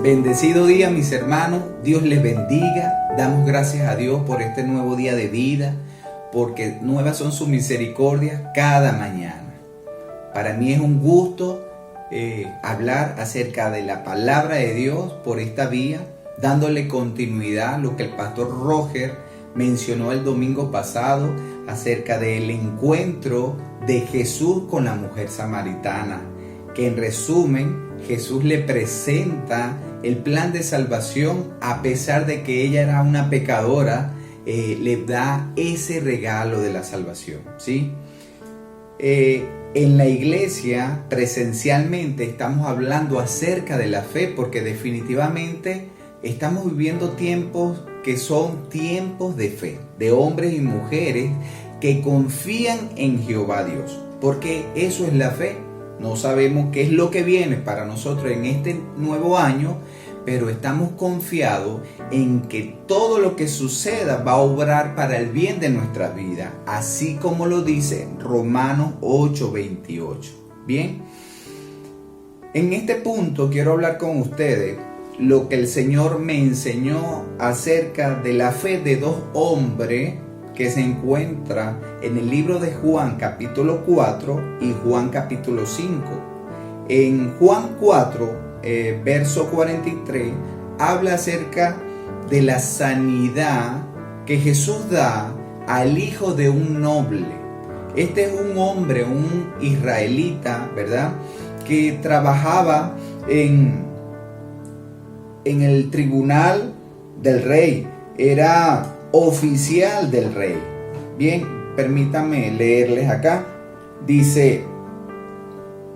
Bendecido día, mis hermanos. Dios les bendiga. Damos gracias a Dios por este nuevo día de vida, porque nuevas son sus misericordias cada mañana. Para mí es un gusto hablar acerca de la palabra de Dios por esta vía, dándole continuidad a lo que el pastor Roger mencionó el domingo pasado acerca del encuentro de Jesús con la mujer samaritana, que en resumen Jesús le presenta el plan de salvación. A pesar de que ella era una pecadora, le da ese regalo de la salvación, ¿sí? En la iglesia presencialmente estamos hablando acerca de la fe, porque definitivamente estamos viviendo tiempos que son tiempos de fe, de hombres y mujeres que confían en Jehová Dios, porque eso es la fe. No sabemos qué es lo que viene para nosotros en este nuevo año, pero estamos confiados en que todo lo que suceda va a obrar para el bien de nuestra vida, así como lo dice Romanos 8:28. Bien, en este punto quiero hablar con ustedes lo que el Señor me enseñó acerca de la fe de dos hombres que se encuentra en el libro de Juan capítulo 4 y Juan capítulo 5. En Juan 4, verso 43, habla acerca de la sanidad que Jesús da al hijo de un noble. Este es un hombre, un israelita, ¿verdad?, que trabajaba en el tribunal del rey. Era oficial del rey. Bien, permítanme leerles acá. Dice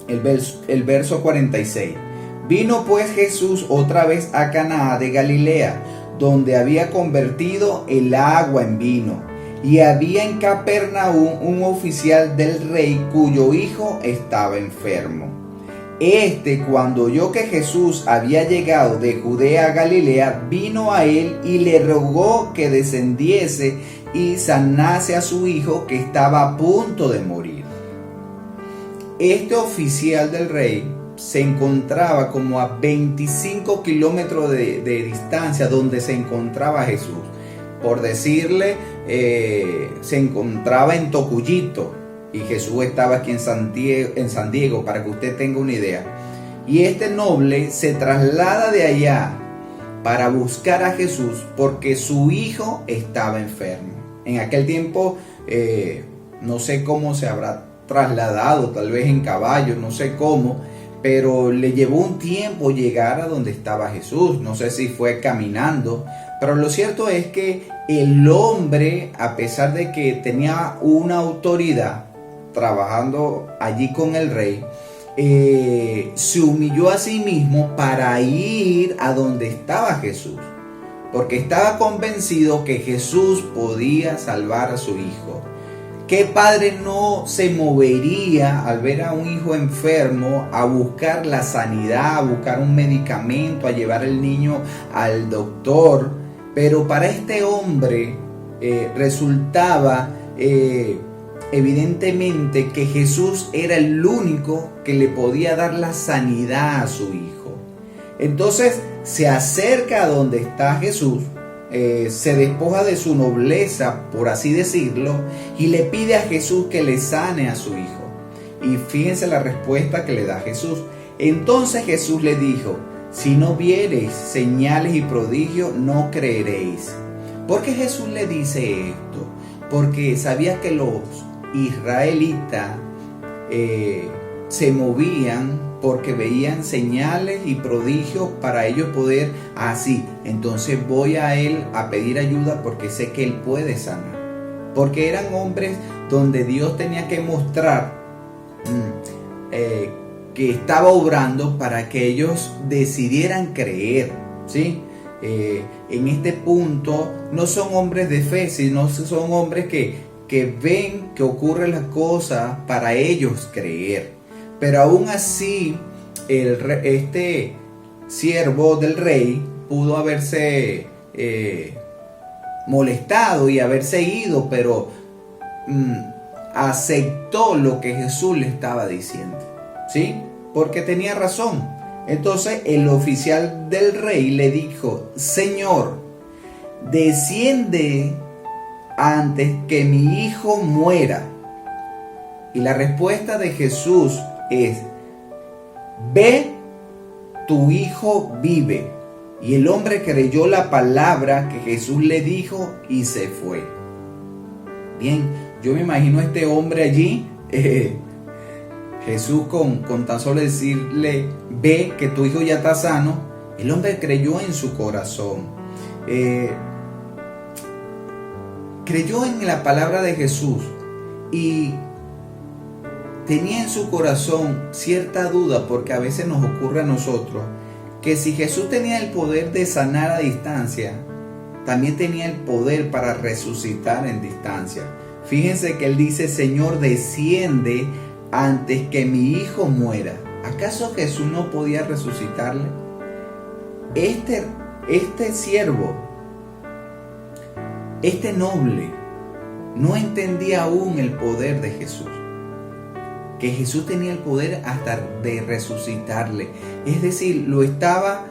el verso 46. Vino pues Jesús otra vez a Caná de Galilea, donde había convertido el agua en vino. Y había en Capernaum un oficial del rey cuyo hijo estaba enfermo. Cuando oyó que Jesús había llegado de Judea a Galilea, vino a él y le rogó que descendiese y sanase a su hijo, que estaba a punto de morir. Este oficial del rey se encontraba como a 25 kilómetros de distancia donde se encontraba Jesús. Por decirle, se encontraba en Tocuyito. Y Jesús estaba aquí en San Diego, para que usted tenga una idea. Y este noble se traslada de allá para buscar a Jesús porque su hijo estaba enfermo. En aquel tiempo, no sé cómo se habrá trasladado, tal vez en caballo, no sé cómo, pero le llevó un tiempo llegar a donde estaba Jesús. No sé si fue caminando, pero lo cierto es que el hombre, a pesar de que tenía una autoridad, trabajando allí con el rey, se humilló a sí mismo para ir a donde estaba Jesús, porque estaba convencido que Jesús podía salvar a su hijo. ¿Qué padre no se movería al ver a un hijo enfermo a buscar la sanidad, a buscar un medicamento, a llevar al niño al doctor? Pero para este hombre resultaba evidentemente que Jesús era el único que le podía dar la sanidad a su hijo. Entonces se acerca a donde está Jesús, se despoja de su nobleza, por así decirlo, y le pide a Jesús que le sane a su hijo. Y fíjense la respuesta que le da Jesús. Entonces Jesús le dijo: si no viereis señales y prodigios, no creeréis. ¿Por qué Jesús le dice esto? Porque sabía que los israelitas se movían porque veían señales y prodigios para ellos poder, entonces voy a él a pedir ayuda porque sé que él puede sanar. Porque eran hombres donde Dios tenía que mostrar que estaba obrando para que ellos decidieran creer, ¿sí? En este punto no son hombres de fe, sino son hombres que ven que ocurren las cosas para ellos creer. Pero aún así, este siervo del rey pudo haberse molestado y haberse ido, pero aceptó lo que Jesús le estaba diciendo, ¿sí? Porque tenía razón. Entonces el oficial del rey le dijo: Señor, desciende antes que mi hijo muera. Y la respuesta de Jesús es: ve, tu hijo vive. Y el hombre creyó la palabra que Jesús le dijo y se fue. Bien, yo me imagino a este hombre allí, Jesús con tan solo decirle: ve que tu hijo ya está sano. El hombre creyó en su corazón. Creyó en la palabra de Jesús y tenía en su corazón cierta duda, porque a veces nos ocurre a nosotros que si Jesús tenía el poder de sanar a distancia, también tenía el poder para resucitar en distancia. Fíjense que él dice: Señor, desciende antes que mi hijo muera. ¿Acaso Jesús no podía resucitarle? Este siervo, este noble, no entendía aún el poder de Jesús. Que Jesús tenía el poder hasta de resucitarle. Es decir, lo estaba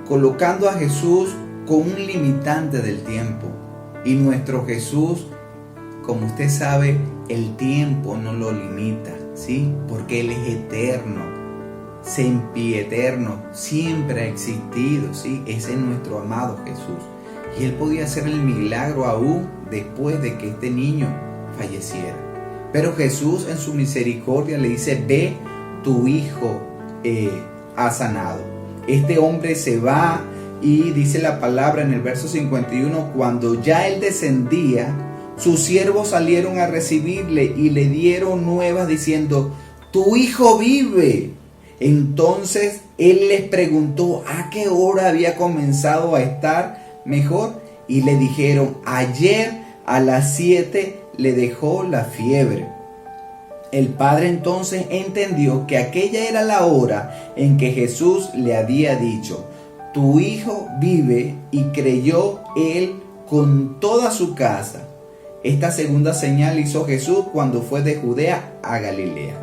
colocando a Jesús con un limitante del tiempo. Y nuestro Jesús, como usted sabe, el tiempo no lo limita, ¿sí? Porque Él es eterno, sempieterno, siempre ha existido, ¿sí? Ese es nuestro amado Jesús. Y Él podía hacer el milagro aún después de que este niño falleciera. Pero Jesús en su misericordia le dice: ve, tu hijo ha sanado. Este hombre se va y dice la palabra en el verso 51, cuando ya él descendía, sus siervos salieron a recibirle y le dieron nuevas diciendo: tu hijo vive. Entonces él les preguntó a qué hora había comenzado a estar mejor y le dijeron: ayer a las 7 le dejó la fiebre. El padre entonces entendió que aquella era la hora en que Jesús le había dicho: tu hijo vive, y creyó él con toda su casa. Esta segunda señal hizo Jesús cuando fue de Judea a Galilea.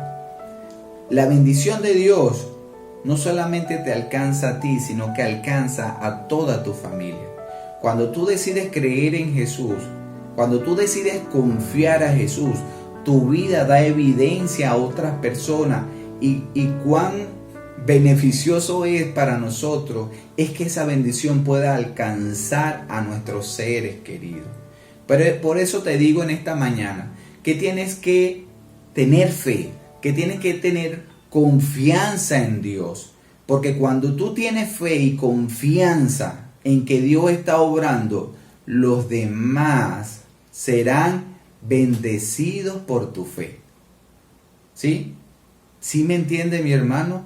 La bendición de Dios no solamente te alcanza a ti, sino que alcanza a toda tu familia. Cuando tú decides creer en Jesús, cuando tú decides confiar a Jesús, tu vida da evidencia a otras personas y cuán beneficioso es para nosotros es que esa bendición pueda alcanzar a nuestros seres queridos. Pero por eso te digo en esta mañana que tienes que tener fe, que tienes que tener confianza en Dios, porque cuando tú tienes fe y confianza en que Dios está obrando, los demás serán bendecidos por tu fe. ¿Sí? ¿Sí me entiende mi hermano?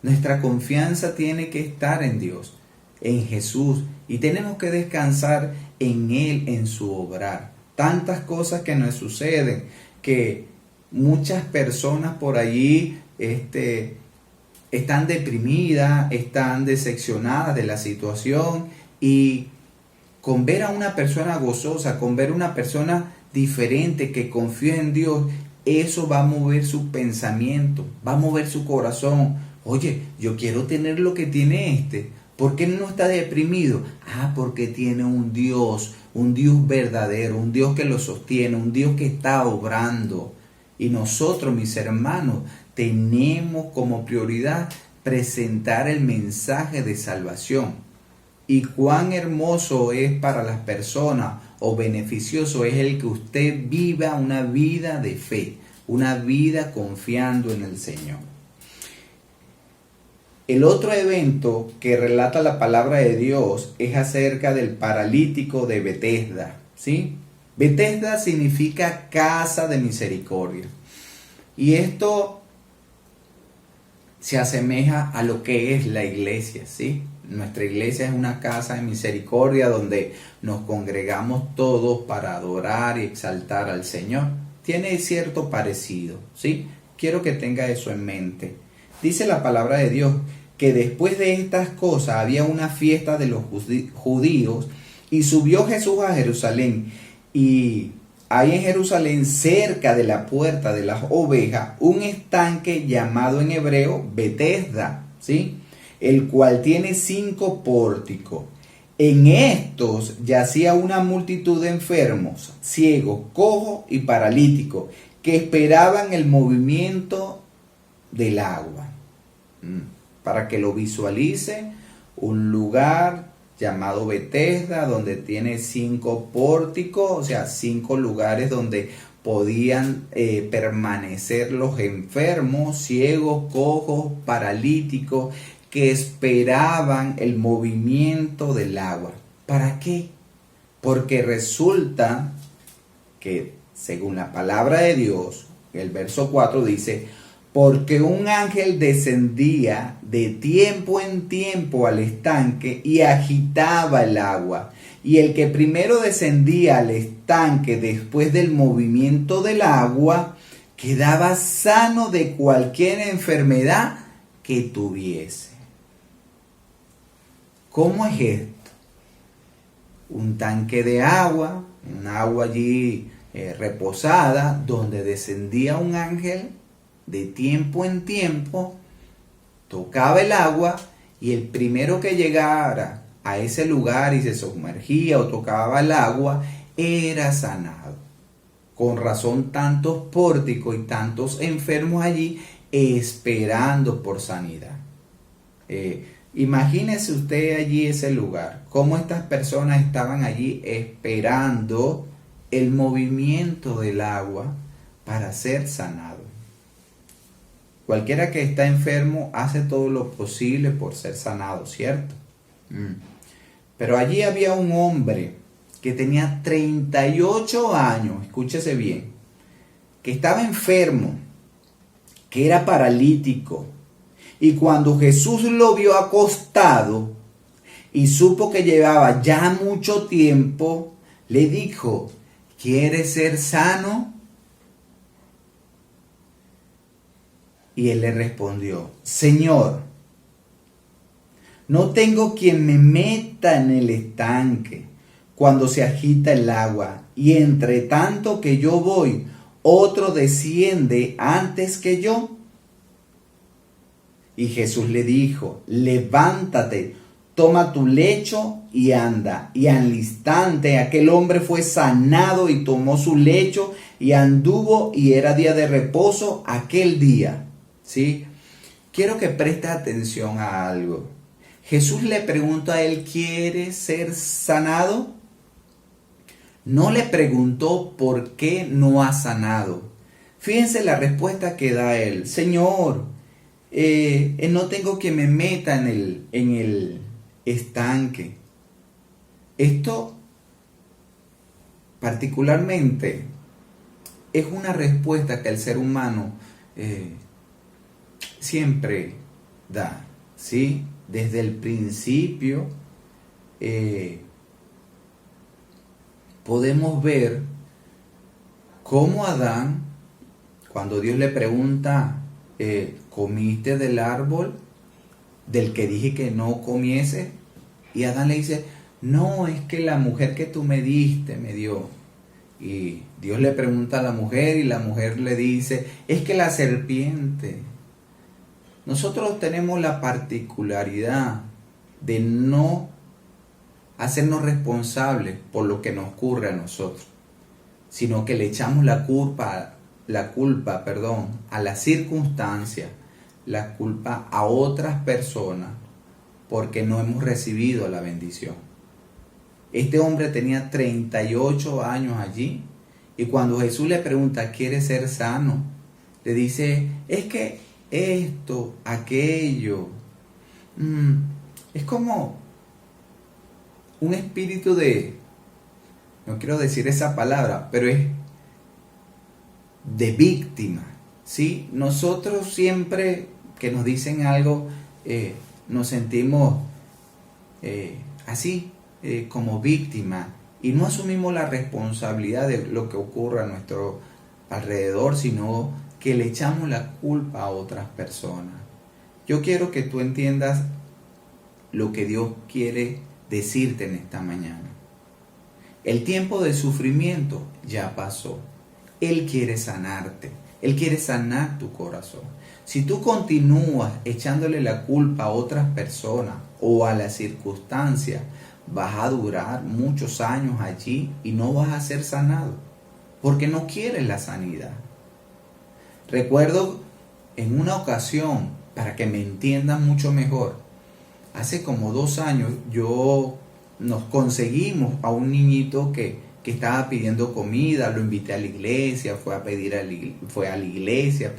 Nuestra confianza tiene que estar en Dios, en Jesús, y tenemos que descansar en Él, en su obrar. Tantas cosas que nos suceden, que muchas personas por allí están deprimidas, están decepcionadas de la situación, y con ver a una persona gozosa, con ver a una persona diferente que confía en Dios, eso va a mover su pensamiento, va a mover su corazón. Oye, yo quiero tener lo que tiene este. ¿Por qué no está deprimido? Porque tiene un Dios verdadero, un Dios que lo sostiene, un Dios que está obrando. Y nosotros, mis hermanos, tenemos como prioridad presentar el mensaje de salvación. Y cuán hermoso es para las personas o beneficioso es el que usted viva una vida de fe, una vida confiando en el Señor. El otro evento que relata la palabra de Dios es acerca del paralítico de Betesda, ¿sí? Betesda significa casa de misericordia. Y esto se asemeja a lo que es la iglesia, ¿sí? Nuestra iglesia es una casa de misericordia donde nos congregamos todos para adorar y exaltar al Señor. Tiene cierto parecido, ¿sí? Quiero que tenga eso en mente. Dice la palabra de Dios que después de estas cosas había una fiesta de los judíos y subió Jesús a Jerusalén y hay en Jerusalén, cerca de la puerta de las ovejas, un estanque llamado en hebreo Betesda, ¿sí? El cual tiene 5 pórticos. En estos yacía una multitud de enfermos, ciegos, cojos y paralíticos, que esperaban el movimiento del agua. Para que lo visualice, un lugar llamado Betesda, donde tiene 5 pórticos, o sea, 5 lugares donde podían permanecer los enfermos, ciegos, cojos, paralíticos, que esperaban el movimiento del agua. ¿Para qué? Porque resulta que, según la palabra de Dios, el verso 4 dice: porque un ángel descendía de tiempo en tiempo al estanque y agitaba el agua. Y el que primero descendía al estanque después del movimiento del agua, quedaba sano de cualquier enfermedad que tuviese. ¿Cómo es esto? Un tanque de agua, un agua allí reposada, donde descendía un ángel de tiempo en tiempo, tocaba el agua y el primero que llegara a ese lugar y se sumergía o tocaba el agua era sanado. Con razón, tantos pórticos y tantos enfermos allí esperando por sanidad. Imagínese usted allí ese lugar, cómo estas personas estaban allí esperando el movimiento del agua para ser sanado. Cualquiera que está enfermo hace todo lo posible por ser sanado, ¿cierto? Pero allí había un hombre que tenía 38 años, escúchese bien, que estaba enfermo, que era paralítico. Y cuando Jesús lo vio acostado y supo que llevaba ya mucho tiempo, le dijo: ¿quieres ser sano? Y él le respondió: Señor, no tengo quien me meta en el estanque cuando se agita el agua, y entre tanto que yo voy, otro desciende antes que yo. Y Jesús le dijo: levántate, toma tu lecho y anda. Y al instante aquel hombre fue sanado y tomó su lecho y anduvo, y era día de reposo aquel día. ¿Sí? Quiero que preste atención a algo. Jesús le pregunta a él: ¿quieres ser sanado? No le preguntó por qué no ha sanado. Fíjense la respuesta que da él: Señor, no tengo que me meta en el estanque. Esto particularmente es una respuesta que el ser humano siempre da, ¿sí? Desde el principio podemos ver cómo Adán, cuando Dios le pregunta: ¿comiste del árbol del que dije que no comiese? Y Adán le dice: no, es que la mujer que tú me diste me dio. Y Dios le pregunta a la mujer y la mujer le dice: es que la serpiente. Nosotros tenemos la particularidad de no hacernos responsables por lo que nos ocurre a nosotros, sino que le echamos la culpa, a las circunstancias, la culpa a otras personas porque no hemos recibido la bendición. Este hombre tenía 38 años allí, y cuando Jesús le pregunta: ¿quiere ser sano?, le dice: es que esto, aquello, es como un espíritu de, no quiero decir esa palabra, pero es de víctima, ¿sí? Nosotros siempre que nos dicen algo, nos sentimos así, como víctima, y no asumimos la responsabilidad de lo que ocurre a nuestro alrededor, sino que le echamos la culpa a otras personas. Yo quiero que tú entiendas lo que Dios quiere decirte en esta mañana. El tiempo de sufrimiento ya pasó. Él quiere sanarte. Él quiere sanar tu corazón. Si tú continúas echándole la culpa a otras personas o a las circunstancias, vas a durar muchos años allí y no vas a ser sanado, porque no quieres la sanidad. Recuerdo en una ocasión, para que me entiendan mucho mejor, hace como 2 años nos conseguimos a un niñito que estaba pidiendo comida, lo invité a la iglesia, fue a la iglesia,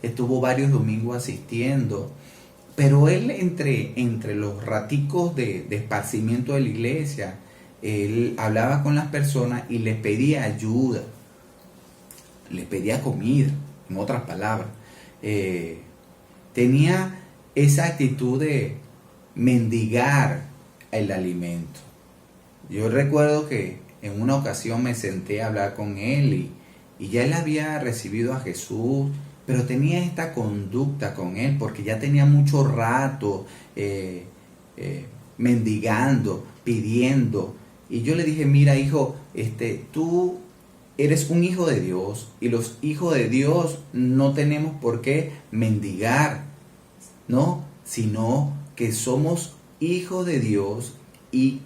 estuvo varios domingos asistiendo, pero él entre los raticos de esparcimiento de la iglesia, él hablaba con las personas y les pedía ayuda, les pedía comida, en otras palabras. Tenía esa actitud de mendigar el alimento. Yo recuerdo que en una ocasión me senté a hablar con él y ya él había recibido a Jesús, pero tenía esta conducta con él porque ya tenía mucho rato mendigando, pidiendo. Y yo le dije, mira hijo, tú eres un hijo de Dios y los hijos de Dios no tenemos por qué mendigar, ¿no? Sino que somos hijos de Dios y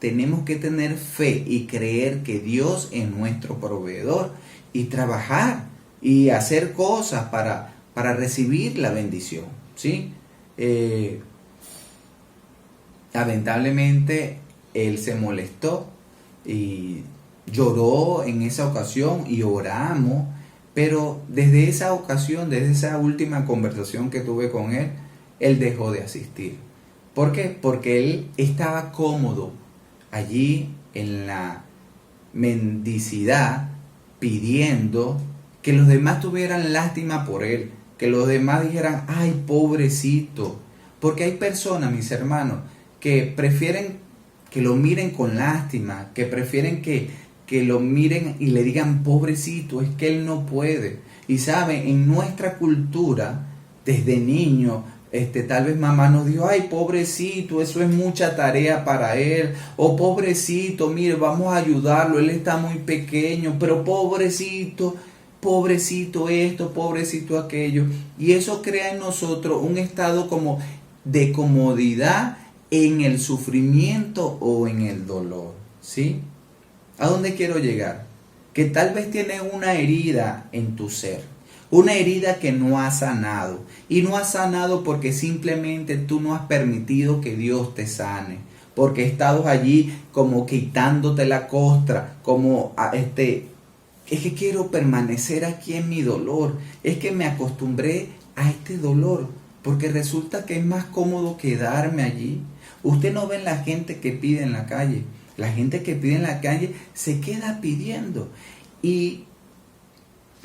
tenemos que tener fe y creer que Dios es nuestro proveedor y trabajar y hacer cosas para recibir la bendición, ¿sí? Lamentablemente él se molestó y lloró en esa ocasión y oramos, pero desde esa ocasión, desde esa última conversación que tuve con él, él dejó de asistir. ¿Por qué? Porque él estaba cómodo allí en la mendicidad, pidiendo que los demás tuvieran lástima por él, que los demás dijeran, ay, pobrecito. Porque hay personas, mis hermanos, que prefieren que lo miren con lástima, que prefieren que lo miren y le digan, pobrecito, es que él no puede. Y saben, en nuestra cultura, desde niño, tal vez mamá nos dijo, ay, pobrecito, eso es mucha tarea para él. O pobrecito, mire, vamos a ayudarlo, él está muy pequeño, pero pobrecito esto, pobrecito aquello. Y eso crea en nosotros un estado como de comodidad en el sufrimiento o en el dolor, ¿sí? ¿A dónde quiero llegar? Que tal vez tienes una herida en tu ser, una herida que no has sanado, y no has sanado porque simplemente tú no has permitido que Dios te sane, porque has estado allí como quitándote la costra, como es que quiero permanecer aquí en mi dolor, es que me acostumbré a este dolor, porque resulta que es más cómodo quedarme allí. Usted no ve la gente que pide en la calle. La gente que pide en la calle se queda pidiendo. Y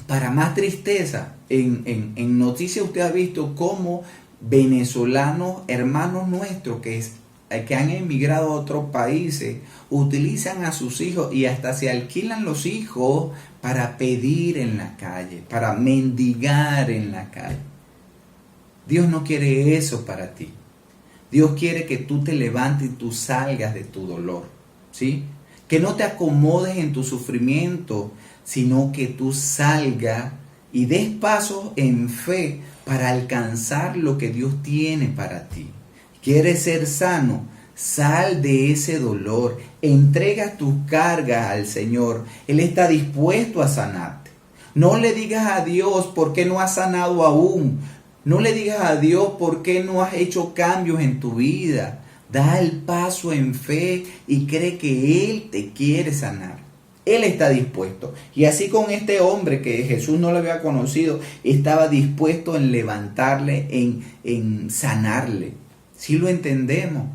para más tristeza, en noticias usted ha visto cómo venezolanos, hermanos nuestros que han emigrado a otros países, utilizan a sus hijos y hasta se alquilan los hijos para pedir en la calle, para mendigar en la calle. Dios no quiere eso para ti. Dios quiere que tú te levantes y tú salgas de tu dolor, ¿sí? Que no te acomodes en tu sufrimiento, sino que tú salgas y des pasos en fe para alcanzar lo que Dios tiene para ti. ¿Quieres ser sano? Sal de ese dolor, entrega tus cargas al Señor. Él está dispuesto a sanarte. No le digas a Dios por qué no has sanado aún. No le digas a Dios por qué no has hecho cambios en tu vida. Da el paso en fe y cree que Él te quiere sanar. Él está dispuesto. Y así con este hombre que Jesús no lo había conocido, estaba dispuesto en levantarle, en sanarle. Si lo entendemos,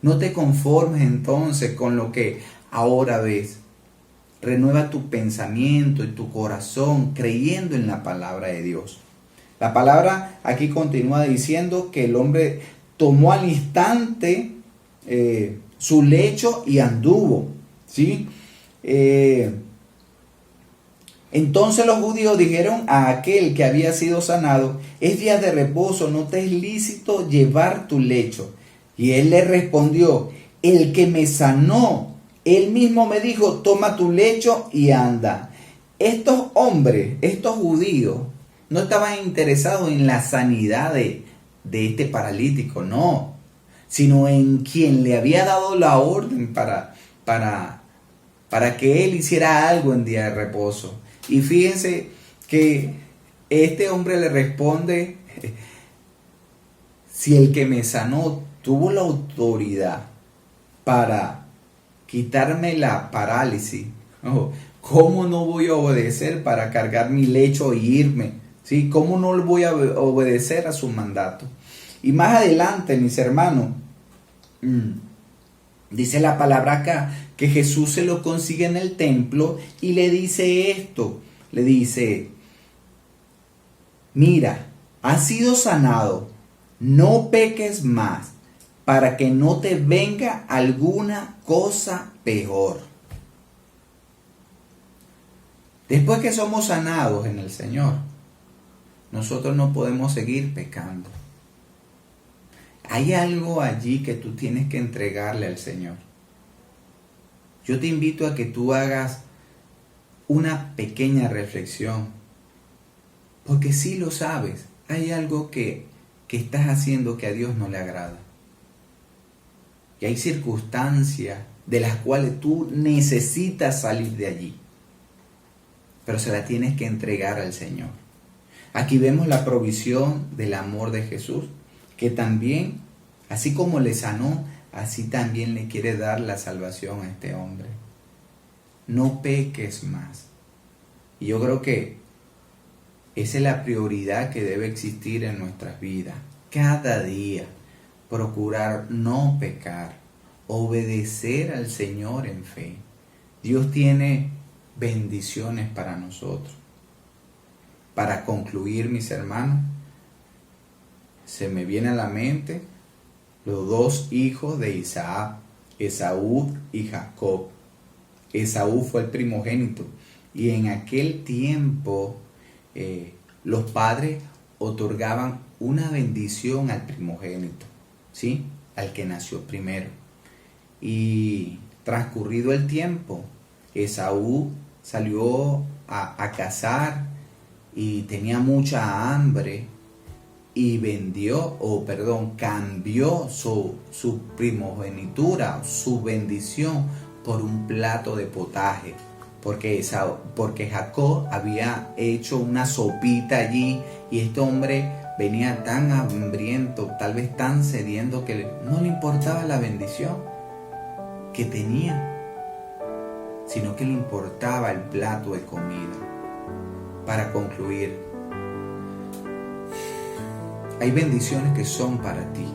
no te conformes entonces con lo que ahora ves. Renueva tu pensamiento y tu corazón creyendo en la palabra de Dios. La palabra aquí continúa diciendo que el hombre tomó al instante su lecho y anduvo, ¿sí? Entonces los judíos dijeron a aquel que había sido sanado, es día de reposo, no te es lícito llevar tu lecho. Y él le respondió, el que me sanó Él mismo me dijo, toma tu lecho y anda. Estos hombres, estos judíos, no estaban interesados en la sanidad de este paralítico, no, sino en quien le había dado la orden para que él hiciera algo en día de reposo. Y fíjense que este hombre le responde, si el que me sanó tuvo la autoridad para quitarme la parálisis, ¿cómo no voy a obedecer para cargar mi lecho e irme? ¿Sí? ¿Cómo no le voy a obedecer a su mandato? Y más adelante, mis hermanos, dice la palabra acá que Jesús se lo consigue en el templo y le dice esto, le dice, mira, has sido sanado, no peques más, para que no te venga alguna cosa peor. Después que somos sanados en el Señor, nosotros no podemos seguir pecando. Hay algo allí que tú tienes que entregarle al Señor. Yo te invito a que tú hagas una pequeña reflexión, porque si lo sabes, hay algo que estás haciendo que a Dios no le agrada. Y hay circunstancias de las cuales tú necesitas salir de allí, pero se la tienes que entregar al Señor. Aquí vemos la provisión del amor de Jesús, que también, así como le sanó, así también le quiere dar la salvación a este hombre. No peques más. Y yo creo que esa es la prioridad que debe existir en nuestras vidas. Cada día procurar no pecar, obedecer al Señor en fe. Dios tiene bendiciones para nosotros. Para concluir, mis hermanos, se me viene a la mente los dos hijos de Isaac, Esaú y Jacob. Esaú fue el primogénito y en aquel tiempo los padres otorgaban una bendición al primogénito, ¿sí? Al que nació primero. Y transcurrido el tiempo, Esaú salió a cazar y tenía mucha hambre y cambió su primogenitura, su bendición por un plato de potaje, porque Jacob había hecho una sopita allí y este hombre venía tan hambriento, tal vez tan sediento, que no le importaba la bendición que tenía, sino que le importaba el plato de comida. Para concluir, hay bendiciones que son para ti.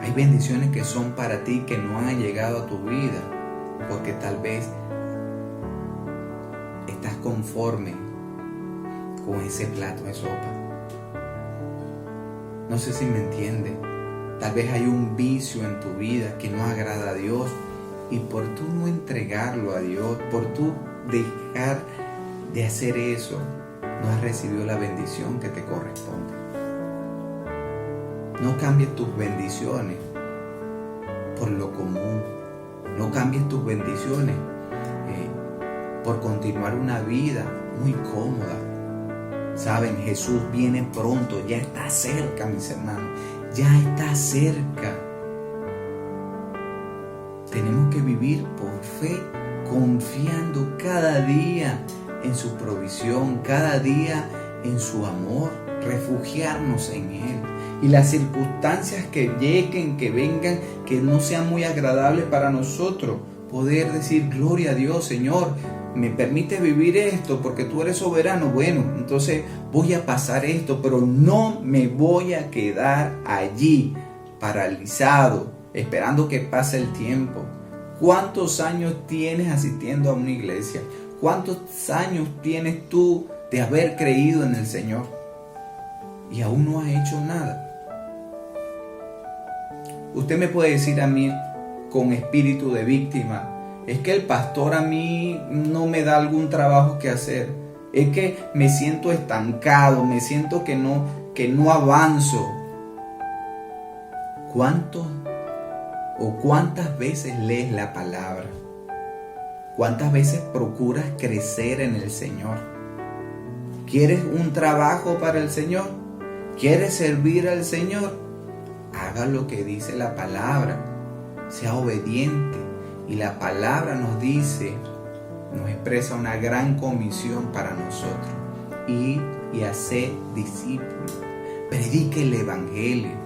Hay bendiciones que son para ti que no han llegado a tu vida porque tal vez estás conforme con ese plato de sopa. No sé si me entiende. Tal vez hay un vicio en tu vida que no agrada a Dios y por tú no entregarlo a Dios, por tú dejar de hacer eso, no has recibido la bendición que te corresponde. No cambies tus bendiciones por lo común. No cambies tus bendiciones por continuar una vida muy cómoda. Saben, Jesús viene pronto, ya está cerca, mis hermanos, ya está cerca. Tenemos que vivir por fe, confiando cada día en su provisión, cada día en su amor, refugiarnos en Él. Y las circunstancias que lleguen, que vengan, que no sean muy agradables para nosotros, poder decir, gloria a Dios, Señor, me permite vivir esto porque tú eres soberano. Bueno, entonces voy a pasar esto, pero no me voy a quedar allí paralizado, esperando que pase el tiempo. ¿Cuántos años tienes asistiendo a una iglesia? ¿Cuántos años tienes tú de haber creído en el Señor? Y aún no has hecho nada. Usted me puede decir a mí con espíritu de víctima, es que el pastor a mí no me da algún trabajo que hacer. Es que me siento estancado, me siento que no avanzo. ¿Cuántos ¿O cuántas veces lees la palabra? ¿Cuántas veces procuras crecer en el Señor? ¿Quieres un trabajo para el Señor? ¿Quieres servir al Señor? Haga lo que dice la palabra. Sea obediente. Y la palabra nos dice, nos expresa una gran comisión para nosotros. Ir y hacer discípulos. Predique el Evangelio.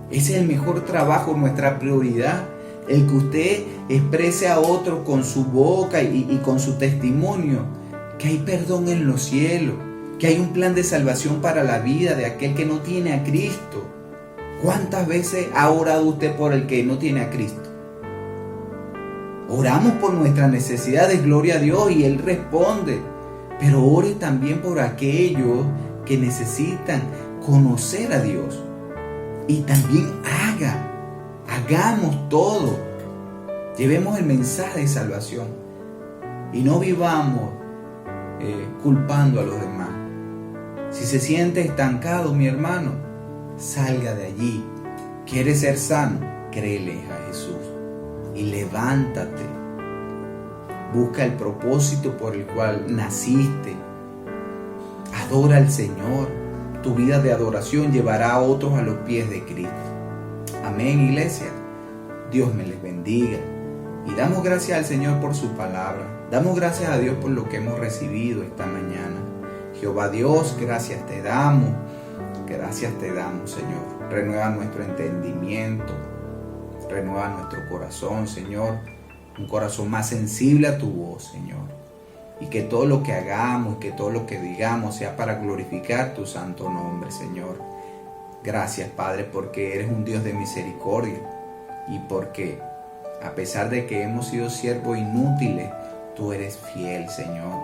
Ese es el mejor trabajo, nuestra prioridad. El que usted exprese a otros con su boca y con su testimonio que hay perdón en los cielos, que hay un plan de salvación para la vida de aquel que no tiene a Cristo. ¿Cuántas veces ha orado usted por el que no tiene a Cristo? Oramos por nuestras necesidades, gloria a Dios, y Él responde. Pero ore también por aquellos que necesitan conocer a Dios. Y también hagamos todo. Llevemos el mensaje de salvación. Y no vivamos culpando a los demás. Si se siente estancado, mi hermano, salga de allí. ¿Quieres ser sano? Créele a Jesús. Y levántate. Busca el propósito por el cual naciste. Adora al Señor. Tu vida de adoración llevará a otros a los pies de Cristo. Amén, iglesia. Dios me les bendiga. Y damos gracias al Señor por su palabra. Damos gracias a Dios por lo que hemos recibido esta mañana. Jehová Dios, gracias te damos. Gracias te damos, Señor. Renueva nuestro entendimiento. Renueva nuestro corazón, Señor. Un corazón más sensible a tu voz, Señor. Y que todo lo que hagamos, que todo lo que digamos sea para glorificar tu santo nombre, Señor. Gracias, Padre, porque eres un Dios de misericordia. Y porque, a pesar de que hemos sido siervos inútiles, tú eres fiel, Señor.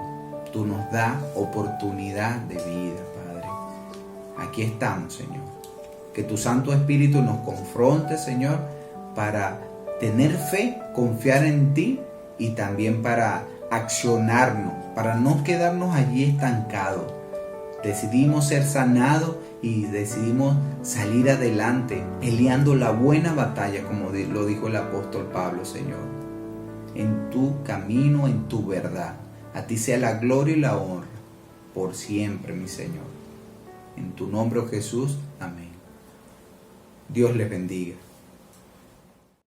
Tú nos das oportunidad de vida, Padre. Aquí estamos, Señor. Que tu Santo Espíritu nos confronte, Señor, para tener fe, confiar en ti y también para accionarnos, para no quedarnos allí estancados. Decidimos ser sanados y decidimos salir adelante, peleando la buena batalla, como lo dijo el apóstol Pablo, Señor. En tu camino, en tu verdad. A ti sea la gloria y la honra, por siempre, mi Señor. En tu nombre, oh Jesús. Amén. Dios les bendiga.